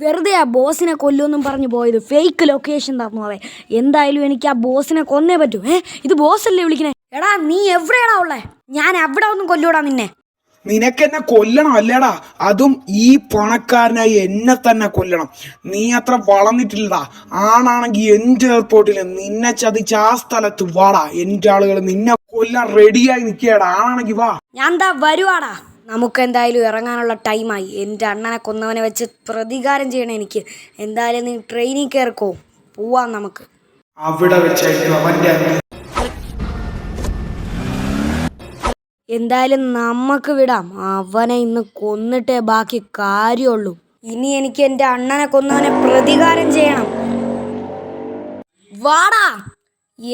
വെറുതെ ആ ബോസിനെ കൊല്ലുമെന്നും പറഞ്ഞു പോയത് ഫേക്ക് ലൊക്കേഷൻ തന്നു അവൻ. എന്തായാലും എനിക്ക് ആ ബോസിനെ കൊന്നേ പറ്റൂ. ഇത് ബോസല്ലേ വിളിക്കണേ? എടാ നീ എവിടെയാടാ ഉള്ളേ? ഞാൻ അവിടെ ഒന്നും കൊല്ലൂടാ നിന്നെ. നിനക്കെന്നെ കൊല്ലണം അല്ലേടാ? അതും ഈ പണക്കാരനായി എന്നെ തന്നെ കൊല്ലണം. നീ അത്ര വളർന്നിട്ടില്ലടാ. ആണാണെങ്കിൽ എന്റെ എയർപോർട്ടിൽ നിന്നെ ചതിച്ച് ആ സ്ഥലത്ത് വാടാ. എന്റെ ആളുകൾ നിന്നെ കൊല്ലാൻ റെഡിയായി നിൽക്കുകയാടാ. ആണാണെങ്കിൽ വാ. ഞാൻ എന്താ വരുവാടാ. നമുക്ക് എന്തായാലും ഇറങ്ങാനുള്ള ടൈമായി. എൻ്റെ അണ്ണനെ കൊന്നവനെ വെച്ച് പ്രതികാരം ചെയ്യണം എനിക്ക്. എന്തായാലും നീ ട്രെയിനിൽ കയറിക്കോ, പോവാം നമുക്ക്. അവിടെ വെച്ചായിരിക്കും അവന്റെ. എന്തായാലും നമുക്ക് വിടാം. അവനെ ഇന്ന് കൊന്നിട്ടേ ബാക്കി കാര്യമുള്ളൂ. ഇനി എനിക്ക് എൻ്റെ അണ്ണനെ കൊന്നവനെ പ്രതികാരം ചെയ്യണം. വാടാ,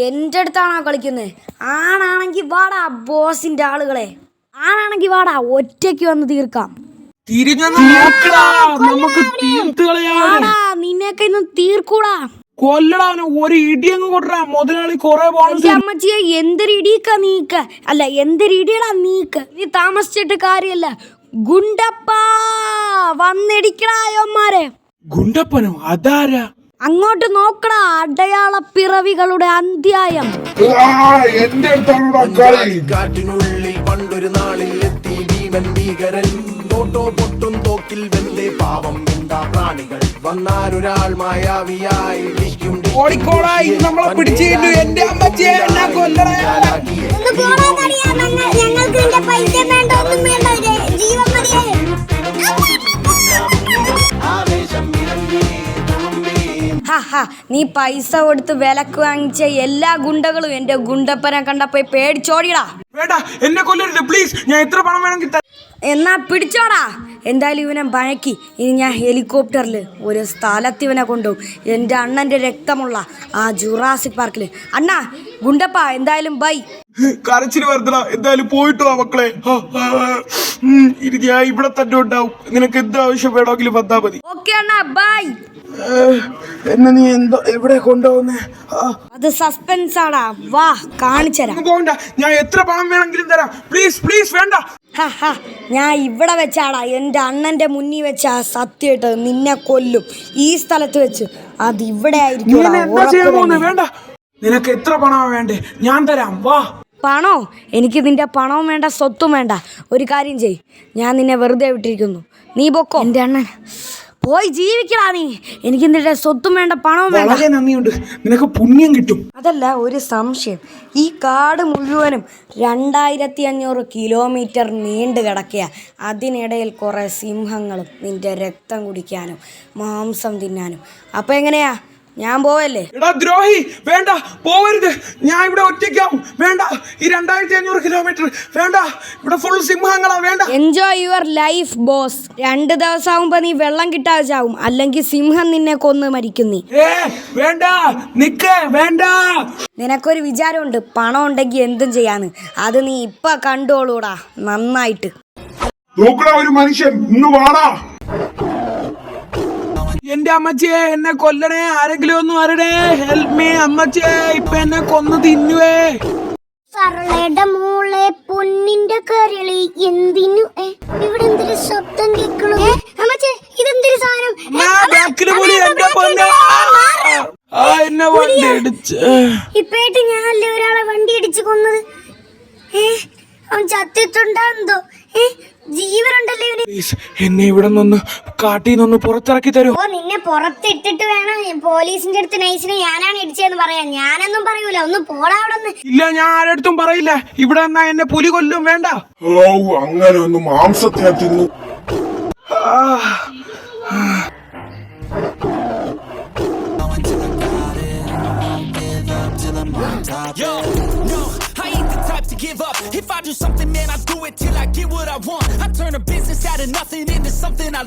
എൻ്റെ അടുത്താണോ കളിക്കുന്നത്? ആണാണെങ്കിൽ വാടാ ബോസിന്റെ ആളുകളെ. ആണാണെങ്കിൽ വാടാ, ഒറ്റയ്ക്ക് വന്ന് തീർക്കാം. നിന്നെയൊക്കെ ഇന്ന് തീർക്കൂടാ. കൊല്ലടാ, ഒരു ഇടിയങ്ങ് കൊട്ടാ മുതലാളി. കൊറേ അമ്മച്ചിയെ എന്തൊരു ഇടിയൊക്കെ നീക്ക. അല്ല, എന്തൊരു ഇടിയടാ നീക്ക. നീ താമസിച്ചിട്ട് കാര്യല്ല. ഗുണ്ടപ്പാ വന്നിടിക്കടായോമാരെ. ഗുണ്ടപ്പനോ? അതാരാ? അങ്ങോട്ട് നോക്കടാ, അടയാള പിറവികളുടെ അന്ത്യായം. കാട്ടിനുള്ളിൽ പണ്ടൊരു നാളിൽ എത്തി ഭീമൻ ഭീകരൻ. തോട്ടോ പൊട്ടും തോക്കിൽ വെന്തേ പാവം എന്താ പ്രാണികൾ. വന്നാലൊരാൾ മായാവിയായി ഓടിക്കോടായി നമ്മളെ പിടിച്ചിട്ടു. എന്റെ അമ്മച്ചിയെ എന്നെ കൊല്ലണേ. നീ പൈസ കൊടുത്ത് വിലക്ക് വാങ്ങിച്ച എല്ലാ ഗുണ്ടകളും എന്റെ ഗുണ്ടപ്പനെ കണ്ടപ്പോ പേടിച്ചോടിയടാ. വേണ്ട, എന്നെ കൊല്ലരുത് പ്ലീസ്. ഞാൻ എത്ര പണം വേണമെങ്കിൽ എന്നാ പിടിച്ചോടാ. എന്തായാലും ഇവനെ വഴക്കി ഇനി ഞാൻ ഹെലികോപ്റ്ററിൽ ഒരു സ്ഥലത്ത് ഇവനെ കൊണ്ടുപോകും. എൻ്റെ അണ്ണൻ്റെ രക്തമുള്ള ആ ജുറാസിക് പാർക്കിൽ. അണ്ണാ ഗുണ്ടപ്പ, എന്തായാലും ബൈ. കരച്ചിന് വരുത്തണ. എന്തായാലും പോയിട്ട് വാ മക്കളെ. ഇനി ഞാൻ ഇവിടെ തന്നെ ഉണ്ടാവും. നിനക്ക് എന്താവശ്യം വേണമെങ്കിലും വന്നാ മതി. Okay Anna, by. എന്നെ നീ എന്തോ എവിടെ കൊണ്ടുപോകുന്നേ? അത് സസ്പെൻസ് ആടാ, വാ കാണിച്ചരാം. പോകണ്ട, ഞാൻ എത്ര പണം വേണമെങ്കിലും തരാം. പ്ലീസ് പ്ലീസ്, വേണ്ട. ഞാൻ ഇവിടെ വെച്ചാടാ എൻ്റെ അണ്ണന്റെ മുന്നിൽ വെച്ചാ സത്യമായിട്ട് നിന്നെ കൊല്ലും. ഈ സ്ഥലത്ത് വെച്ച്. അത് ഇവിടെ ആയിരിക്കും. വേണ്ട, നിനക്ക് എത്ര പണമാണ് വേണ്ടേ? ഞാൻ തരാം, വാ. പണോ? എനിക്ക് നിന്റെ പണവും വേണ്ട, സ്വത്തും വേണ്ട. ഒരു കാര്യം ചെയ്, ഞാൻ നിന്നെ വെറുതെ വിട്ടിരിക്കുന്നു. നീ പൊക്കോ. എൻ്റെ അണ്ണൻ പോയി ജീവിക്കടാ നീ. എനിക്ക് നിന്റെ സ്വത്തും വേണ്ട, പണവും വേണ്ട. വളരെ നന്ദിയുണ്ട്, നിനക്ക് പുണ്യം കിട്ടും. അതല്ല, ഒരു സംശയം. ഈ കാട് മുഴുവനും 2500 കിലോമീറ്റർ നീണ്ടു കിടക്കുക. അതിനിടയിൽ കുറേ സിംഹങ്ങളും നിന്റെ രക്തം കുടിക്കാനും മാംസം തിന്നാനും. അപ്പം എങ്ങനെയാ, ഞാൻ പോവല്ലേ? എടാ ദ്രോഹി, വേണ്ട, പോവരുത്. ഞാൻ ഇവിടെ ഒറ്റയ്ക്കാവും. വേണ്ട, ഈ 2500 കിലോമീറ്റർ വേണ്ട. ഇവിടെ ഫുൾ സിംഹങ്ങളാ. വേണ്ട. Enjoy your life boss. 2 ദിവസം ആവുമ്പോ നീ വെള്ളം കിട്ടാതെ ചാവും, അല്ലെങ്കിൽ സിംഹം നിന്നെ കൊന്ന് മരിക്കും. നീ വേണ്ട, നിക്ക്, വേണ്ട. നിനക്കൊരു വിചാരമുണ്ട് പണം ഉണ്ടെങ്കിൽ എന്തും ചെയ്യാന്ന്. അത് നീ ഇപ്പൊ കണ്ടോളൂടാ നന്നായിട്ട്. ഒരു മനുഷ്യൻ ഇന്ന് വാടാ. എന്റെ അമ്മച്ചിയെ എന്നെ കൊല്ലണേ. ആരെങ്കിലും ഒന്ന് വരണേ. ഹെൽപ്പ് മീ അമ്മച്ചിയെ. ഇപ്പൊ എന്നെ കൊന്നു തിന്നുവേ. സരളയുടെ മോളെ പൊന്നിന്റെ കരളി എന്തിനു ഇവിടെ എന്തൊരു ശബ്ദം കേൾക്കണു? ഇതെന്തൊരു സാധനം? ഇപ്പേട്ട് ഞാനല്ലേ ഒരാളെ വണ്ടി ഇടിച്ചു കൊന്നത്. അവൻ ചത്തിട്ടുണ്ടോ? ജീവനുണ്ടല്ലേ ഇവന്? എന്നെ ഇവിടെ നിന്ന് കാട്ടിൽ നിന്ന് പുറത്തിറക്കി തരൂ. നിന്നെ പുറത്തിട്ടിട്ട് വേണം പോലീസിന്റെ അടുത്ത് നൈസിനെ ഞാനാണ് ഇടിച്ചതെന്ന് പറയാൻ. ഞാനൊന്നും പറയൂല. ഒന്ന് പോടാ അവിടെ. ഇല്ല, ഞാൻ ആരടുത്തും പറയില്ല. ഇവിടെ എന്നാ എന്നെ പുലി കൊല്ലും. വേണ്ട. അങ്ങനെ ഒന്ന് മാംസത്തെ തിന്നു. Yo, no, I ain't the type to give up. If I do something, man, I do it till I get what I want. I turn a business out of nothing into something I